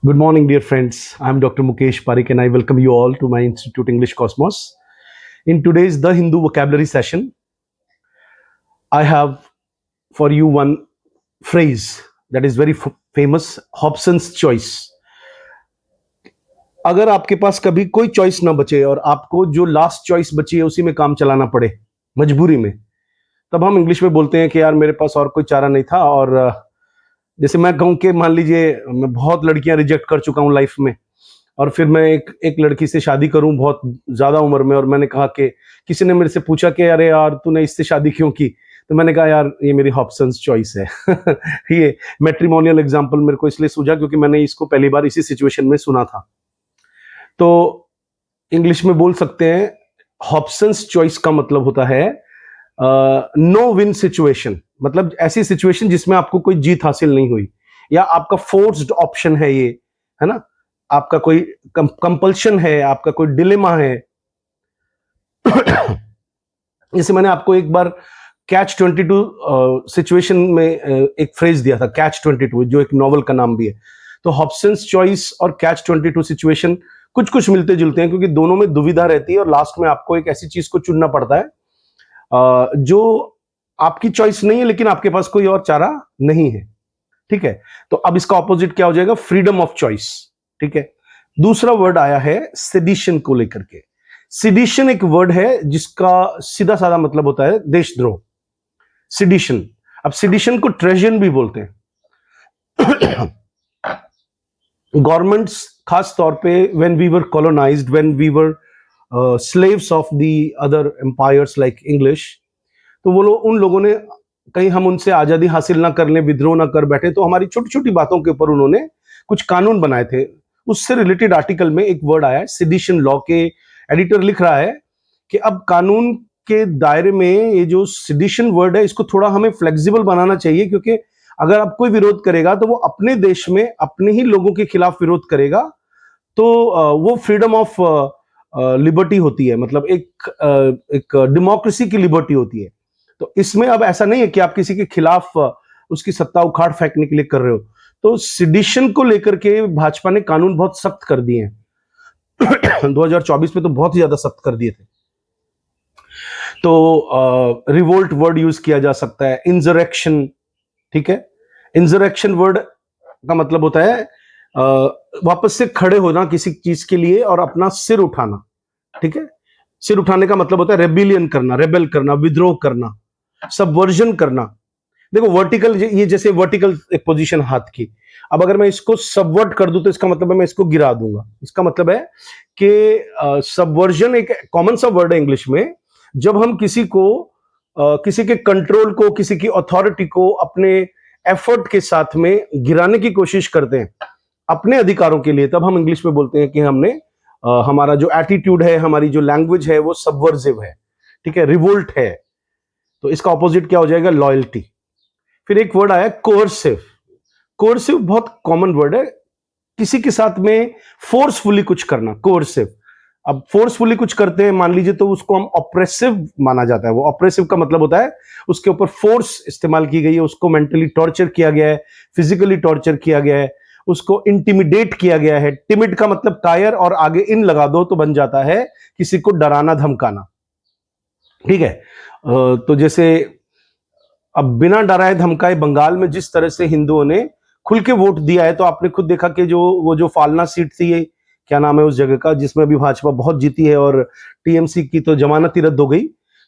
Good morning, dear friends. I'm Dr. Mukesh Parikh, and I welcome you all to my Institute English Cosmos. In today's The Hindu vocabulary session, I have for you one phrase that is very famous, Hobson's choice. अगर आपके पास कभी कोई choice ना बचे और आपको जो last choice बची है उसी में काम चलाना पड़े मजबूरी में, तब हम इंग्लिश में बोलते हैं कि यार मेरे पास और कोई चारा नहीं था। और जैसे मैं कहूँ कि मान लीजिए मैं बहुत लड़कियां रिजेक्ट कर चुका हूँ लाइफ में, और फिर मैं एक लड़की से शादी करूं बहुत ज्यादा उम्र में, और मैंने कहा कि किसी ने मेरे से पूछा कि अरे यार तूने इससे शादी क्यों की, तो मैंने कहा यार ये मेरी हॉब्सन्स चॉइस है। ये मैट्रिमोनियल एग्जांपल मेरे को इसलिए सूझा क्योंकि मैंने इसको पहली बार इसी सिचुएशन में सुना था। तो इंग्लिश में बोल सकते हैं हॉब्सन्स चॉइस का मतलब होता है नो विन सिचुएशन, मतलब ऐसी सिचुएशन जिसमें आपको कोई जीत हासिल नहीं हुई, या आपका फोर्स्ड ऑप्शन है ये, है ना, आपका कोई कंपल्शन है, आपका कोई डिलेमा है। जैसे मैंने आपको एक बार कैच 22 सिचुएशन में एक फ्रेज दिया था, कैच 22, जो एक नॉवल का नाम भी है। तो हॉब्सन्स चॉइस और कैच 22 सिचुएशन कुछ कुछ मिलते जुलते हैं, क्योंकि दोनों में दुविधा रहती है और लास्ट में आपको एक ऐसी चीज को चुनना पड़ता है जो आपकी चॉइस नहीं है लेकिन आपके पास कोई और चारा नहीं है। ठीक है, तो अब इसका ऑपोजिट क्या हो जाएगा? Freedom of choice. ठीक है, दूसरा वर्ड आया है सेडिशन को लेकर के। सेडिशन एक वर्ड है जिसका सीधा साधा मतलब होता है देशद्रोह, सेडिशन। अब सेडिशन को ट्रेजन भी बोलते हैं। गवर्नमेंट्स खास तौर पे when we were colonized, when we were slaves of the other empires like English, तो वो लोग, उन लोगों ने कहीं हम उनसे आजादी हासिल ना कर लें, विद्रोह ना कर बैठे, तो हमारी छोटी छोटी बातों के ऊपर उन्होंने कुछ कानून बनाए थे। उससे रिलेटेड आर्टिकल में एक वर्ड आया है सेडिशन लॉ के। एडिटर लिख रहा है कि अब कानून के दायरे में ये जो सेडिशन वर्ड है इसको थोड़ा हमें फ्लेक्सिबल बनाना चाहिए, क्योंकि अगर आप कोई विरोध करेगा तो वो अपने देश में अपने ही लोगों के खिलाफ विरोध करेगा, तो वो फ्रीडम ऑफ लिबर्टी होती है, मतलब एक डेमोक्रेसी की लिबर्टी होती है। तो इसमें अब ऐसा नहीं है कि आप किसी के खिलाफ उसकी सत्ता उखाड़ फेंकने के लिए कर रहे हो। तो सेडिशन को लेकर के भाजपा ने कानून बहुत सख्त कर दिए हैं। 2024 में तो बहुत ही ज्यादा सख्त कर दिए थे। तो रिवोल्ट वर्ड यूज किया जा सकता है, इंजरेक्शन। ठीक है, इंजरेक्शन वर्ड का मतलब होता है वापस से खड़े होना किसी चीज के लिए और अपना सिर उठाना। ठीक है, सिर उठाने का मतलब होता है रेबिलियन करना, रेबेल करना, विद्रोह करना, सबवर्जन करना। देखो वर्टिकल, ये जैसे वर्टिकल एक पोजीशन हाथ की, अब अगर मैं इसको सबवर्ट कर दूं तो इसका मतलब है मैं इसको गिरा दूंगा। इसका मतलब है कि सबवर्जन एक कॉमन सा वर्ड है इंग्लिश में। जब हम किसी को किसी के कंट्रोल को, किसी की अथॉरिटी को अपने एफर्ट के साथ में गिराने की कोशिश करते हैं अपने अधिकारों के लिए, तब हम इंग्लिश में बोलते हैं कि हमने हमारा जो एटीट्यूड है, हमारी जो लैंग्वेज है वो सबवर्जिव है। ठीक है, रिवोल्ट है। तो इसका ऑपोजिट क्या हो जाएगा? लॉयल्टी। फिर एक वर्ड आया कोर्सिव। कोर्सिव बहुत कॉमन वर्ड है, किसी के साथ में फोर्सफुली कुछ करना, कोर्सिव। अब फोर्सफुली कुछ करते हैं मान लीजिए, तो उसको हम ऑप्रेसिव माना जाता है। वो ऑप्रेसिव का मतलब होता है उसके ऊपर फोर्स इस्तेमाल की गई है, उसको मेंटली टॉर्चर किया गया है, फिजिकली टॉर्चर किया गया है, उसको इंटिमिडेट किया गया है। टिमिड का मतलब कायर, और आगे इन लगा दो तो बन जाता है किसी को डराना धमकाना। ठीक है, तो जैसे अब बिना डराए धमकाए बंगाल में जिस तरह से हिंदुओं ने खुल के वोट दिया है, तो आपने खुद देखा कि जो फालना सीट थी, ये क्या नाम है उस जगह का, जिसमें अभी भाजपा बहुत जीती है और टीएमसी की तो जमानत ही रद्द हो गई।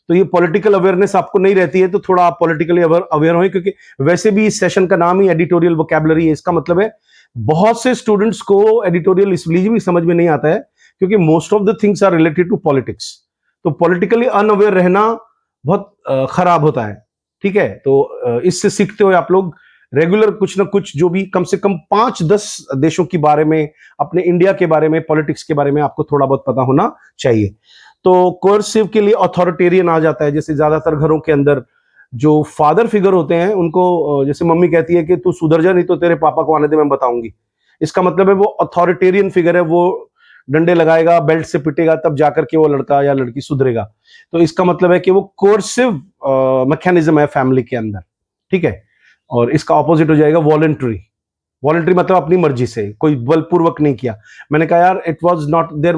तो ये पॉलिटिकल अवेयरनेस आपको नहीं रहती है, तो थोड़ा आप पॉलिटिकली अवेयर हो, क्योंकि वैसे भी इस सेशन का नाम ही एडिटोरियल वोकैबुलरी है। इसका मतलब है बहुत से स्टूडेंट्स को एडिटोरियल इसलिए भी समझ में नहीं आता है क्योंकि most of the things are related to politics. तो पॉलिटिकली अनअवेयर रहना बहुत खराब होता है। ठीक है, तो इससे सीखते हुए आप लोग रेगुलर कुछ ना कुछ, जो भी कम से कम 5-10 देशों के बारे में, अपने इंडिया के बारे में, पॉलिटिक्स के बारे में आपको थोड़ा बहुत पता होना चाहिए। तो कोर्सिव के लिए अथॉरिटेरियन आ जाता है। जैसे ज्यादातर घरों के अंदर जो फादर फिगर होते हैं उनको, जैसे मम्मी कहती है कि तू सुधर जा नहीं तो तेरे पापा को आने दे, मैं बताऊंगी। इसका मतलब है वो अथॉरिटेरियन फिगर है, वो डंडे लगाएगा, बेल्ट से पिटेगा, तब जाकर के वो लड़का या लड़की सुधरेगा। तो इसका मतलब है कि वो कोर्सिव मैकेनिज्म है फैमिली के अंदर। ठीक है, और इसका ऑपोजिट हो जाएगा वॉलंटरी। वॉलंटरी मतलब अपनी मर्जी से, कोई बलपूर्वक नहीं किया। मैंने कहा यार it was not, there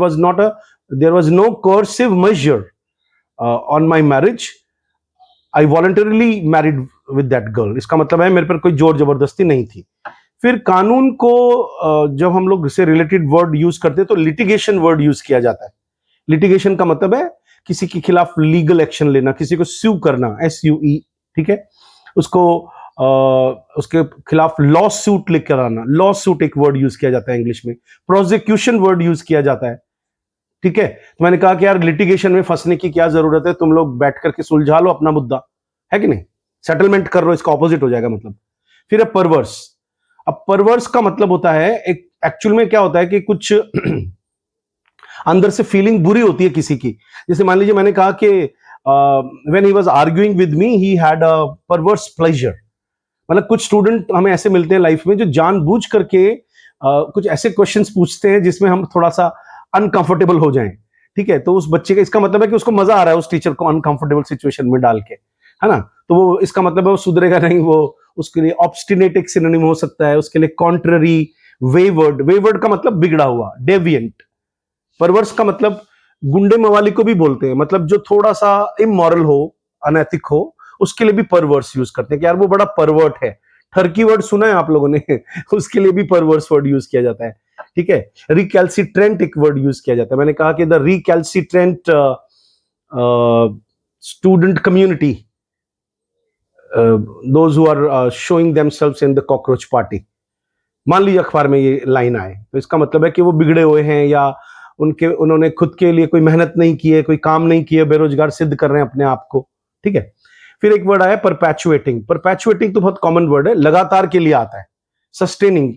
was no coercive measure on my marriage, I voluntarily married with that girl. इसका मतलब है मेरे पर कोई जोर जबरदस्ती नहीं थी। फिर कानून को जब हम लोग इससे रिलेटेड वर्ड यूज करते हैं तो लिटिगेशन वर्ड यूज किया जाता है। लिटिगेशन का मतलब है किसी के खिलाफ लीगल एक्शन लेना, किसी को स्यू करना, SUE, ठीक है। उसको उसके खिलाफ लॉ सूट लेकर आना, लॉ सूट एक वर्ड यूज किया जाता है इंग्लिश में। प्रोसिक्यूशन वर्ड यूज किया जाता है, ठीक है। तो मैंने कहा कि यार लिटिगेशन में फंसने की क्या जरूरत है, तुम लोग बैठ करके सुलझा लो अपना मुद्दा, है कि नहीं, सेटलमेंट कर लो, इसका ऑपोजिट हो जाएगा मतलब। फिर है परवर्स। अब परवर्स का मतलब होता है, एक एक्चुअल में क्या होता है कि कुछ अंदर से फीलिंग बुरी होती है किसी की। जैसे मान लीजिए मैंने कहा कि when he was arguing with me he had a परवर्स pleasure. मतलब कुछ स्टूडेंट हमें ऐसे मिलते हैं लाइफ में जो जानबूझ करके कुछ ऐसे क्वेश्चंस पूछते हैं जिसमें हम थोड़ा सा अनकंफर्टेबल हो जाएं, ठीक है। तो उस बच्चे का, इसका मतलब है कि उसको मजा आ रहा है उस टीचर को अनकंफर्टेबल सिचुएशन में डाल के, है ना। तो वो, इसका मतलब है वो सुधरेगा नहीं, वो उसके लिए ऑब्स्टिनेट एक सिनोनिम हो सकता है, उसके लिए कॉन्ट्ररी, वेवर्ड। वेवर्ड का मतलब बिगड़ा हुआ, डेविएंट। परवर्स का मतलब गुंडे मवाली को भी बोलते हैं, मतलब जो थोड़ा सा इमोरल हो, अनैतिक हो, उसके लिए भी परवर्स यूज करते हैं कि यार वो बड़ा परवर्ट है। ठरकी वर्ड सुना है आप लोगों ने उसके लिए भी परवर्स वर्ड यूज किया जाता है, ठीक है। रिकैल्सिट्रेंट एक वर्ड यूज किया जाता है। मैंने कहा कि the recalcitrant student community, those who are showing themselves in the cockroach party. मान लीजिए अखबार में ये लाइन आए तो इसका मतलब है कि वो बिगड़े हुए हैं, या उन्होंने खुद के लिए कोई मेहनत नहीं की है, कोई काम नहीं किया, बेरोजगार सिद्ध कर रहे हैं अपने आप को, ठीक है। फिर एक वर्ड आया परपैचुएटिंग। परपैचुएटिंग तो बहुत कॉमन वर्ड है, लगातार के लिए आता है। सस्टेनिंग,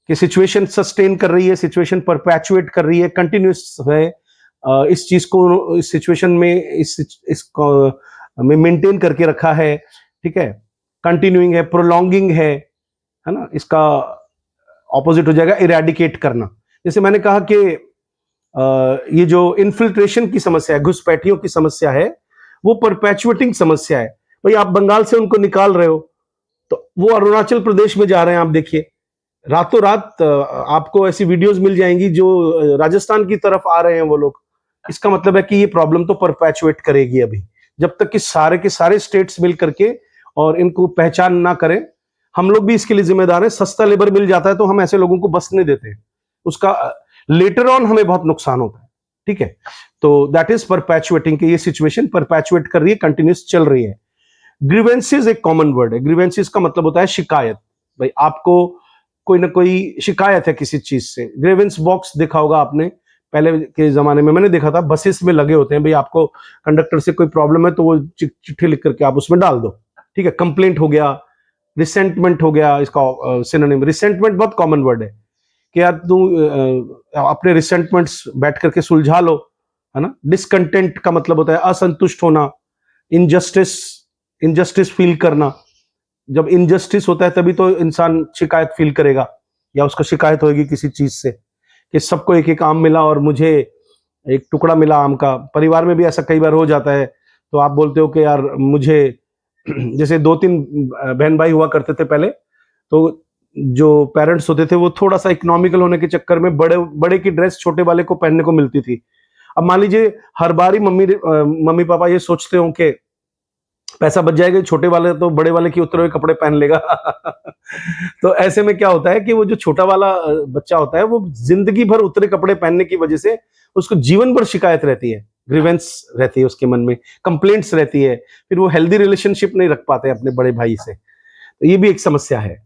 कि सिचुएशन सस्टेन कर रही है, सिचुएशन परपैचुएट कर रही है, कंटिन्यूस है, इस चीज को, इस सिचुएशन में, इसको में मेंटेन करके रखा है, ठीक है। कंटिन्यूइंग है, प्रोलॉन्गिंग है ना। इसका ऑपोजिट हो जाएगा इरेडिकेट करना। जैसे मैंने कहा कि ये जो इन्फिल्ट्रेशन की समस्या है, घुसपैठियों की समस्या है, वो परपैचुएटिंग समस्या है। भाई आप बंगाल से उनको निकाल रहे हो तो वो अरुणाचल प्रदेश में जा रहे हैं, आप देखिए रातों रात आपको ऐसी वीडियोस मिल जाएंगी जो राजस्थान की तरफ आ रहे हैं वो लोग। इसका मतलब है कि ये प्रॉब्लम तो परपैचुएट करेगी अभी, जब तक कि सारे के सारे स्टेट्स मिल करके और इनको पहचान ना करें। हम लोग भी इसके लिए जिम्मेदार हैं। सस्ता लेबर मिल जाता है तो हम ऐसे लोगों को बस नहीं देते, उसका लेटर ऑन हमें बहुत नुकसान होता है, ठीक है। तो दैट इज परपैचुएटिंग, कि ये सिचुएशन परपैचुएट कर रही है, कंटिन्यूस चल रही है। ग्रीवेंसेस एक कॉमन वर्ड है। ग्रीवेंसेस का मतलब होता है शिकायत। भाई आपको कोई ना कोई शिकायत है किसी चीज से। ग्रीवेंस बॉक्स देखा होगा आपने, पहले के जमाने में मैंने देखा था, बसेस में लगे होते हैं। भाई आपको कंडक्टर से कोई प्रॉब्लम है तो वो चिट्ठी लिख करके आप उसमें डाल दो, ठीक है। कंप्लेंट हो गया, रिसेंटमेंट हो गया, इसका सिनोनिम। रिसेंटमेंट बहुत कॉमन वर्ड है कि यार तू अपने रिसेंटमेंट्स बैठ करके सुलझा लो, है ना। डिसकंटेंट का मतलब होता है असंतुष्ट होना, इनजस्टिस, इनजस्टिस फील करना। जब इनजस्टिस होता है तभी तो इंसान शिकायत फील करेगा, या उसको शिकायत होगी किसी चीज से कि सबको एक एक आम मिला और मुझे एक टुकड़ा मिला आम का। परिवार में भी ऐसा कई बार हो जाता है, तो आप बोलते हो कि यार मुझे जैसे 2-3 बहन भाई हुआ करते थे पहले, तो जो पेरेंट्स होते थे वो थोड़ा सा इकोनॉमिकल होने के चक्कर में बड़े बड़े की ड्रेस छोटे वाले को पहनने को मिलती थी। अब मान लीजिए हर बार ही मम्मी पापा ये सोचते हो कि पैसा बच जाएगा, छोटे वाले तो बड़े वाले की उतरे हुए कपड़े पहन लेगा तो ऐसे में क्या होता है कि वो जो छोटा वाला बच्चा होता है वो जिंदगी भर उतरे कपड़े पहनने की वजह से उसको जीवन भर शिकायत रहती है, ग्रीवेंस रहती है उसके मन में, कंप्लेंट्स रहती है। फिर वो हेल्दी रिलेशनशिप नहीं रख पाते अपने बड़े भाई से, तो ये भी एक समस्या है।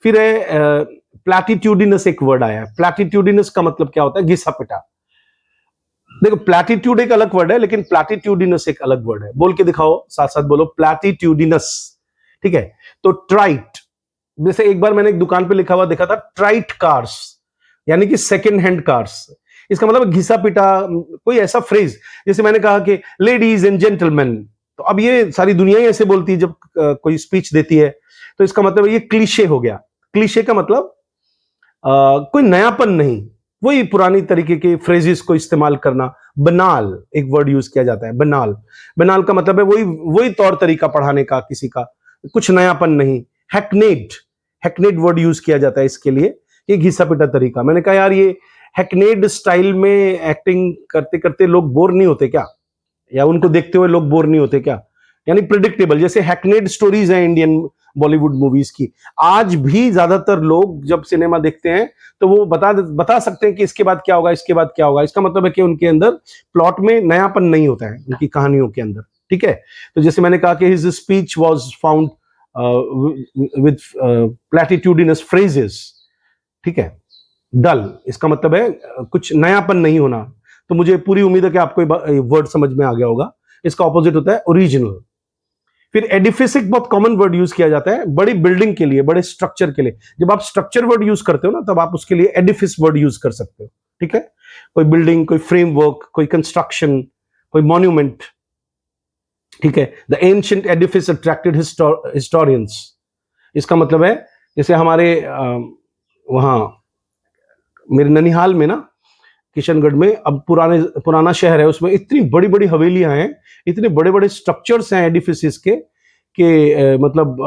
फिर है प्लैटिट्यूडिनस, एक वर्ड आया है। प्लैटिट्यूडिनस का मतलब क्या होता है? घिसा पिटा। देखो प्लैटिट्यूड एक अलग वर्ड है, लेकिन प्लैटिट्यूडिनस एक अलग वर्ड है। बोल के दिखाओ, साथ साथ बोलो, प्लैटिट्यूडिनस, ठीक है। तो ट्राइट, जैसे एक बार मैंने एक दुकान पे लिखा हुआ देखा था, ट्राइट कार्स, यानी कि सेकेंड हैंड कार्स। इसका मतलब घिसा पिटा, कोई ऐसा फ्रेज, जैसे मैंने कहा कि लेडीज एंड जेंटलमैन, तो अब ये सारी दुनिया ही ऐसे बोलती है जब कोई स्पीच देती है, तो इसका मतलब ये क्लीशे हो गया। क्लीशे का मतलब कोई नयापन नहीं, वही पुरानी तरीके के फ्रेजेस को इस्तेमाल करना। बनाल एक वर्ड यूज किया जाता है, बनाल। बनाल का मतलब है वही वही तौर तरीका पढ़ाने का, किसी का कुछ नयापन नहीं, हैकनेड, हैकनेड वर्ड यूज किया जाता है इसके लिए, ये घिसा पिटा तरीका। मैंने कहा यार ये हैकनेड स्टाइल में एक्टिंग करते करते लोग बोर नहीं होते क्या, या उनको देखते हुए लोग बोर नहीं होते क्या? यानी प्रिडिक्टेबल, जैसे हैकनेड स्टोरीज हैं इंडियन बॉलीवुड मूवीज की। आज भी ज्यादातर लोग जब सिनेमा देखते हैं तो वो बता सकते हैं कि इसके बाद क्या होगा, इसके बाद क्या होगा। इसका मतलब है कि उनके अंदर प्लॉट में नयापन नहीं होता है उनकी कहानियों के अंदर, ठीक है। तो जैसे मैंने कहा कि his speech was found with platitudinous phrases, ठीक है। डल, इसका मतलब है कुछ नयापन नहीं होना। तो मुझे पूरी उम्मीद है कि आपको वर्ड समझ में आ गया होगा। इसका ऑपोजिट होता है ओरिजिनल। फिर एडिफिसिक बहुत कॉमन वर्ड यूज किया जाता है बड़ी बिल्डिंग के लिए, बड़े स्ट्रक्चर के लिए। जब आप स्ट्रक्चर वर्ड यूज करते हो ना, तब आप उसके लिए एडिफिस वर्ड यूज कर सकते हो, ठीक है। कोई बिल्डिंग, कोई फ्रेमवर्क, कोई कंस्ट्रक्शन, कोई मॉन्यूमेंट, ठीक है। The ancient Edifice attracted historians, इसका मतलब है जैसे हमारे वहां मेरे ननिहाल में ना, किशनगढ़ में, अब पुराना शहर है, उसमें इतनी बड़ी बड़ी हवेलियां हैं, इतने बड़े बड़े स्ट्रक्चर्स हैं एडिफिसेस के कि मतलब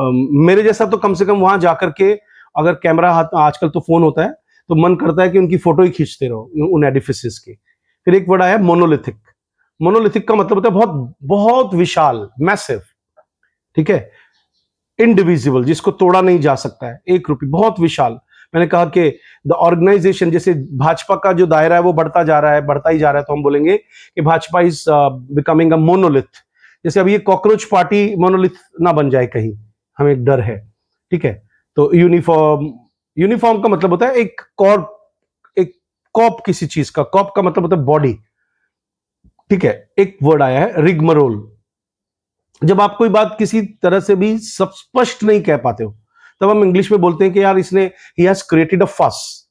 मेरे जैसा तो कम से कम वहां जाकर के, अगर कैमरा हाथ, आजकल तो फोन होता है, तो मन करता है कि उनकी फोटो ही खींचते रहो उन एडिफिसेस की। फिर एक वर्ड आया मोनोलिथिक। मोनोलिथिक का मतलब होता है बहुत बहुत विशाल, मैसिव, ठीक है। इनडिविजिबल, जिसको तोड़ा नहीं जा सकता है, एक रूपी, बहुत विशाल। मैंने कहा कि द ऑर्गेनाइजेशन, जैसे भाजपा का जो दायरा है वो बढ़ता जा रहा है, बढ़ता ही जा रहा है, तो हम बोलेंगे कि Bhajpa is becoming a monolith. जैसे अब ये कॉकरोच पार्टी मोनोलिथ ना बन जाए कहीं, हमें एक डर है, ठीक है। तो यूनिफॉर्म, यूनिफॉर्म का मतलब होता है एक कॉर्प, एक कॉप किसी चीज का, कॉप का मतलब होता है बॉडी, ठीक है। एक वर्ड आया है रिगमरोल। जब आप कोई बात किसी तरह से भी सब स्पष्ट नहीं कह पाते हो, तब हम इंग्लिश में बोलते हैं कि यार इसने, ही हैज क्रिएटेड अ फस,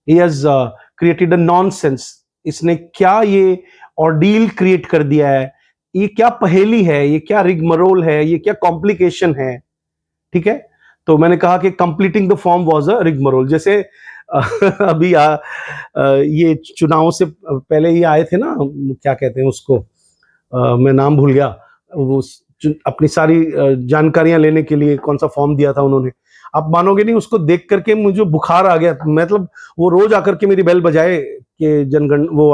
he has created a nonsense. इसने क्या ये ऑर्डील क्रिएट कर दिया है, ये क्या पहेली है, ये क्या रिगमरोल है, ये क्या कॉम्प्लिकेशन है, ठीक है। तो मैंने कहा कि completing the form was a rigmarole. जैसे अभी ये चुनाव से पहले ही आए थे ना, क्या कहते हैं उसको, मैं नाम भूल गया, वो अपनी सारी जानकारियां लेने के लिए कौन सा फॉर्म दिया था उन्होंने। आप मानोगे नहीं, उसको देख करके मुझे बुखार आ गया। मतलब वो रोज आकर के मेरी बेल बजाए कि जनगण वो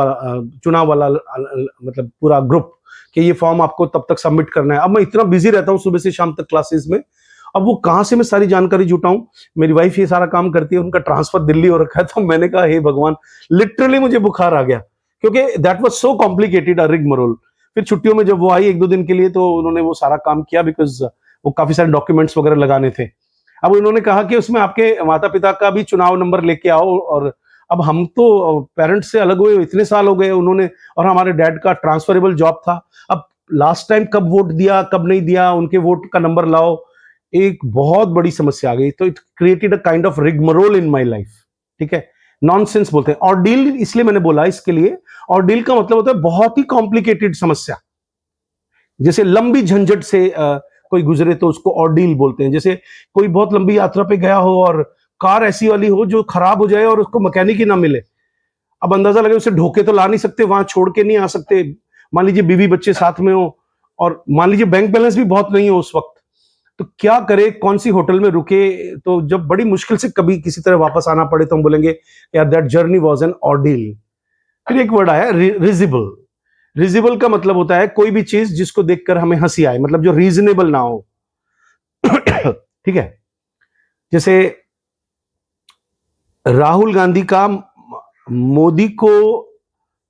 चुनाव वाला मतलब पूरा ग्रुप, कि ये फॉर्म आपको तब तक सबमिट करना है। अब मैं इतना बिजी रहता हूँ सुबह से शाम तक क्लासेस में, अब वो कहाँ से मैं सारी जानकारी जुटाऊं। मेरी वाइफ ये सारा काम करती है, उनका ट्रांसफर दिल्ली हो रखा है। तो मैंने कहा हे भगवान, लिटरली मुझे बुखार आ गया, क्योंकि दैट वाज सो कॉम्प्लिकेटेड अ रिगमरोल। फिर छुट्टियों में जब वो आई 1-2 दिन के लिए, तो उन्होंने वो सारा काम किया, बिकॉज वो काफी सारे डॉक्यूमेंट्स वगैरह लगाने थे। अब उन्होंने कहा कि उसमें आपके माता पिता का भी चुनाव नंबर लेके आओ। और अब हम तो पेरेंट्स से अलग हुए इतने साल हो गए उन्होंने, और हमारे डैड का ट्रांसफरेबल जॉब था। अब लास्ट टाइम कब वोट दिया, कब नहीं दिया, उनके वोट का नंबर लाओ, एक बहुत बड़ी समस्या आ गई। तो it created a kind of rigmarole in my life, ठीक है। नॉनसेंस बोलते हैं। ऑर्डील इसलिए मैंने बोला इसके लिए, ऑर्डील का मतलब होता है बहुत ही कॉम्प्लिकेटेड समस्या। जैसे लंबी झंझट से कोई गुजरे तो उसको ऑर्डील बोलते हैं। जैसे कोई बहुत लंबी यात्रा पे गया हो और कार ऐसी वाली हो जो खराब हो जाए और उसको मैकेनिक ही ना मिले। अब अंदाजा लगे, उसे ढोके तो ला नहीं सकते, वहां छोड़ के नहीं आ सकते। मान लीजिए बीवी बच्चे साथ में हो, और मान लीजिए बैंक बैलेंस भी बहुत नहीं हो उस वक्त, तो क्या करे, कौन सी होटल में रुके। तो जब बड़ी मुश्किल से कभी किसी तरह वापस आना पड़े, तो हम बोलेंगे यार दैट जर्नी वाज एन ऑर्डील। फिर एक वर्ड आया रिजिबल। रिजिबल का मतलब होता है कोई भी चीज जिसको देखकर हमें हंसी आए, मतलब जो रीजनेबल ना हो, ठीक है। जैसे राहुल गांधी का मोदी को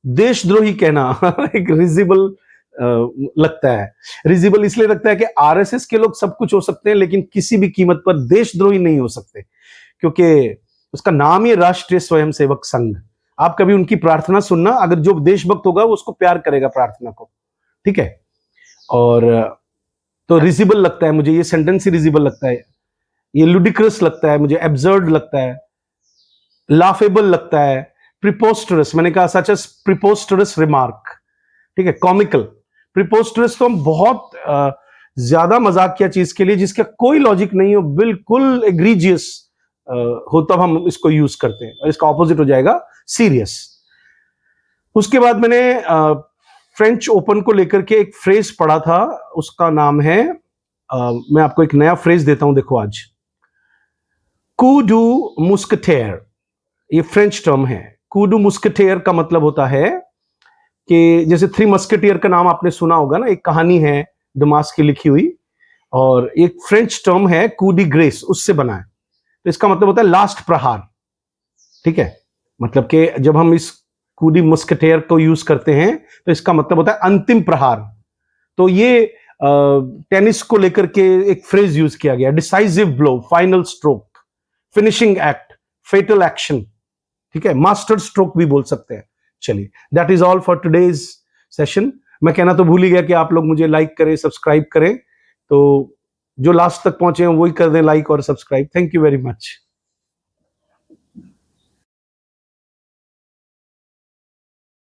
देशद्रोही कहना एक रिजिबल लगता है। रिजिबल इसलिए लगता है कि आरएसएस के लोग सब कुछ हो सकते हैं, लेकिन किसी भी कीमत पर देशद्रोही नहीं हो सकते, क्योंकि उसका नाम ही राष्ट्रीय स्वयंसेवक संघ। आप कभी उनकी प्रार्थना सुनना, अगर जो देशभक्त होगा वो उसको प्यार करेगा प्रार्थना को, ठीक है। और तो रिजिबल लगता है मुझे, ये सेंटेंस ही रिजिबल लगता है। ये लुडिक्रस लगता है मुझे, एब्सर्ड लगता है, लाफेबल लगता है, प्रिपोस्टरस, मैंने कहा सच एज प्रिपोस्टरस रिमार्क, ठीक है। कॉमिकल, प्रिपोस्टरस तो हम बहुत ज्यादा मजाक किया चीज के लिए जिसका कोई लॉजिक नहीं हो, बिल्कुल एग्रीजियस हो, तब हम इसको यूज करते हैं। और इसका ऑपोजिट हो जाएगा सीरियस। उसके बाद मैंने फ्रेंच ओपन को लेकर के एक फ्रेज पढ़ा था, उसका नाम है मैं आपको एक नया फ्रेज देता हूं, देखो आज। कू डू मुस्कटेयर, ये फ्रेंच टर्म है। कू डू मुस्कटेयर का मतलब होता है कि जैसे थ्री मस्केटियर का नाम आपने सुना होगा ना, एक कहानी है डमास की लिखी हुई, और एक फ्रेंच टर्म है कू डी ग्रेस, उससे बना है। तो इसका मतलब होता है लास्ट प्रहार, ठीक है। मतलब कि जब हम इस कू डी मस्केटियर को यूज करते हैं तो इसका मतलब होता है अंतिम प्रहार। तो ये टेनिस को लेकर के एक फ्रेज यूज किया गया, decisive blow, final stroke, finishing act, fatal action, ठीक है, मास्टर स्ट्रोक भी बोल सकते हैं। चलिए, that is all for today's session. मैं कहना तो भूल ही गया कि आप लोग मुझे लाइक करें, सब्सक्राइब करें। तो जो लास्ट तक पहुंचे हैं वही कर दें लाइक और subscribe. Thank you very much.